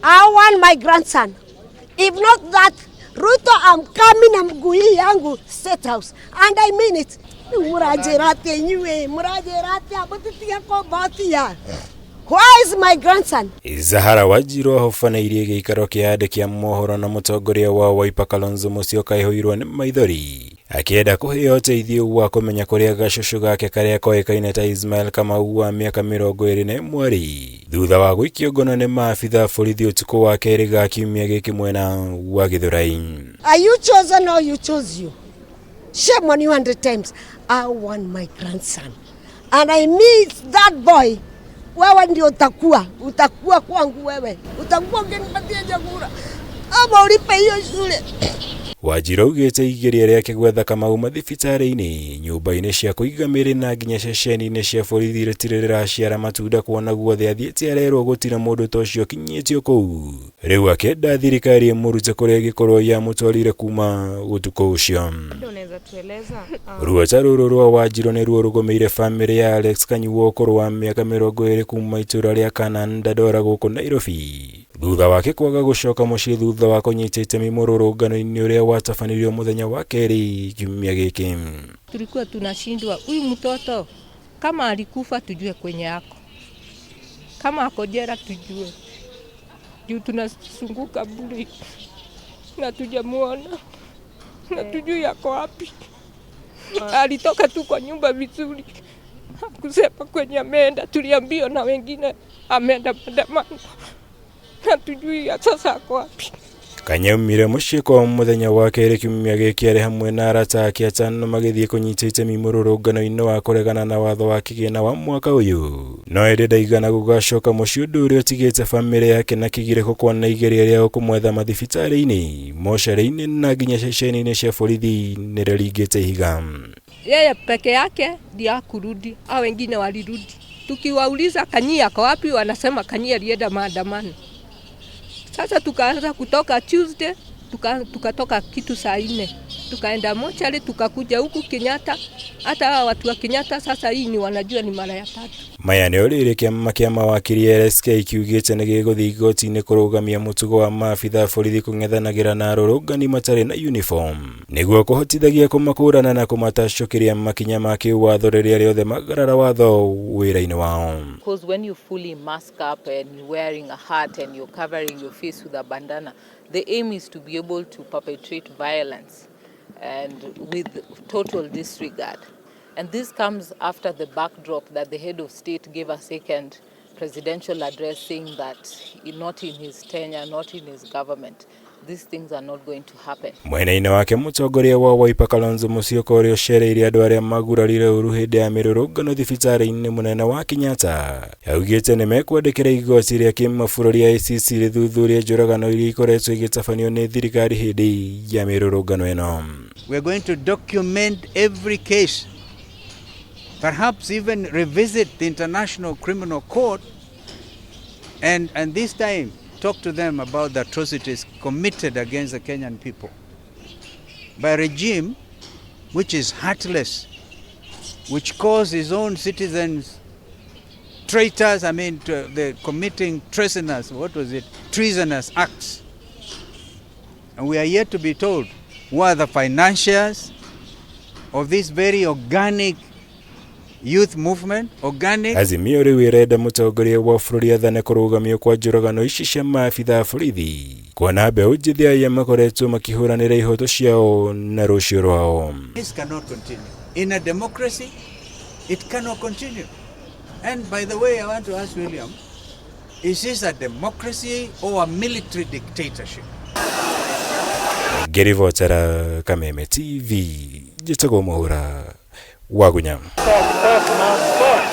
I want my grandson. If not that, Ruto, I'm coming na mguu yangu State House. And I mean it. Murajerate nywe, murajerate abutitia ko batia. Where is my grandson? Zahara Wajiro hofanairie gĩikaro kĩa andĩki a mohoro na mũtongoria wa Wiper Kalonzo Musyoka ihoirwo nĩ maithori. Akienda kũheo ũteithio wa kũmenya kũrĩa gacũcũ gake karĩa koĩkaine ta ISMAEL Kamau wa mĩaka 21 thutha wa gũikio ngono nĩ maabitha borithi ũtukũ wa kerĩ ga kiumia gĩkĩ mwena wa Gĩthũrai. Are you chosen or you chose you? Shame on you 100 times. I want my grandson. And I need that boy. Wewe ndio utakuwa kwangu wewe. Utakuwa ukinipatia chakula. Ama ulipe hiyo shule. Wajiro ugĩte igeria rĩake gwetha Kamau mathibitarĩ-inĩ nyũmba-inĩ cia kũiga mĩrĩ na nginya ceceni-inĩ cia borithi rĩtirĩ rĩraciara matunda kuona guothe athiĩte arerwo gũtirĩ mũndũ ta ũcio kinyĩtio kũu. Rĩu akĩenda thirikari ĩmũrute kũrĩa ĩngĩkorwo yamũtwarire kuma ũtukũ ũcio. Ruota rũrũ rwa Wajiro nĩruo rũgũmĩire famĩlĩ ya Alex Kanyi ũkũrũ wa mĩaka 20 kuma itũra rĩa Dandora gũkũ Nairobi. Thutha wake kwaga gũcoka mũciĩ thutha wa kũnyita itemi mũrũrũngano-inĩ ũrĩa watafanirio mũthenya wa kerĩ kiumia gĩkĩ. Tulikuwa tunashindwa huyu mtoto kama alikufa tujue kwenye yako, kama ako jela tujue, juu tunasunguka bure na tujamuona na tujue yako wapi. Alitoka tu kwa nyumba vizuri, hakusema kwenye ameenda. Tuliambiwa na wengine ameenda maandamano. Hatujui sasa ako wapi. Kanyaumire mũciĩ kwa mũthenya wa kerĩ kiumia gĩkĩ arĩ hamwe na arata ake atano magĩthiĩ kũnyita itemi mũrũrũngano-inĩ wa kũregana na watho wa kĩgĩna wa mwaka ũyũ. No ĩndĩ ndaigana gũgacoka mũciĩ ũndũ ũrĩa ũtigĩte famĩlĩ yake na KIGIRIKO kuona igeria rĩa kũmwetha mathibitarĩ-inĩ, mocarĩ-inĩ na nginya ceceni-inĩ cia borithi nĩrĩringĩte ihiga. Yeye peke yake ndiye kurudi, au wengine walirudi. Tukiwauliza Kanyi yako wapi, wanasema Kanyi alienda maandamano. Sasa tukaanza kutoka Tuesday, tukatoka kitu saa 4. Tukaenda mocari, tukakuja huku Kenyatta. Hata watu wa Kenyatta sasa hii ni wanajua ni mara ya 3. Maya nĩ ũrĩrĩ kĩama kĩa mawakiri LSK kiugĩte nĩ gĩgũthiĩ igoti-inĩ kũrũgamia mũtugo wa maabitha borithi kũng'ethanagĩra na arũrũngani matarĩ na uniform nĩguo kũhotithagia kũmakũrana na kũmatacũkĩria makinya ma kĩwatho rĩrĩa rĩothe magarara watho wĩra-inĩ wao. Because when you fully mask up and you're wearing a hat and you're covering your face with a bandana, the aim is to be able to perpetrate violence and with total disregard. And this comes after the backdrop that the head of state gave a second presidential address saying that not in his tenure, not in his government, these things are not going to happen. Mwena-inĩ wake mũtongoria wa Wiper Kalonzo Musyoka ũrĩa ũcereire andũ arĩa magurarire ũru hĩndĩ ya mĩrũrũngano thibitarĩ-inĩ mũnene wa Kenyatta augĩte nĩ mekwandĩkĩra igoti rĩa kĩmabũrũri ya ICC rĩthuthurie njũragano iria ikoretwo igĩtabanio nĩ thirikari hĩndĩ ya mĩrũrũngano ĩno. We're going to document every case, perhaps even revisit the International Criminal Court and this time talk to them about the atrocities committed against the Kenyan people by a regime which is heartless, which calls his own citizens traitors, they're committing treasonous, treasonous acts. And we are yet to be told who are the financiers of this very organic youth movement, organic. Azimio rĩu ĩrenda mũtongoria wa bũrũri athane kũrũgamio kwa njũragano ici cia maabitha borithi kuona mbeũ njĩthĩ aya makoretwo makĩhũranĩra ihoto ciao na rũciũ rwao. This cannot continue. In a democracy, it cannot continue. And by the way, I want to ask William, is this a democracy or a military dictatorship? Ngĩribotera Kameme TV, njĩtagwo Mũhũra wa Gunyama.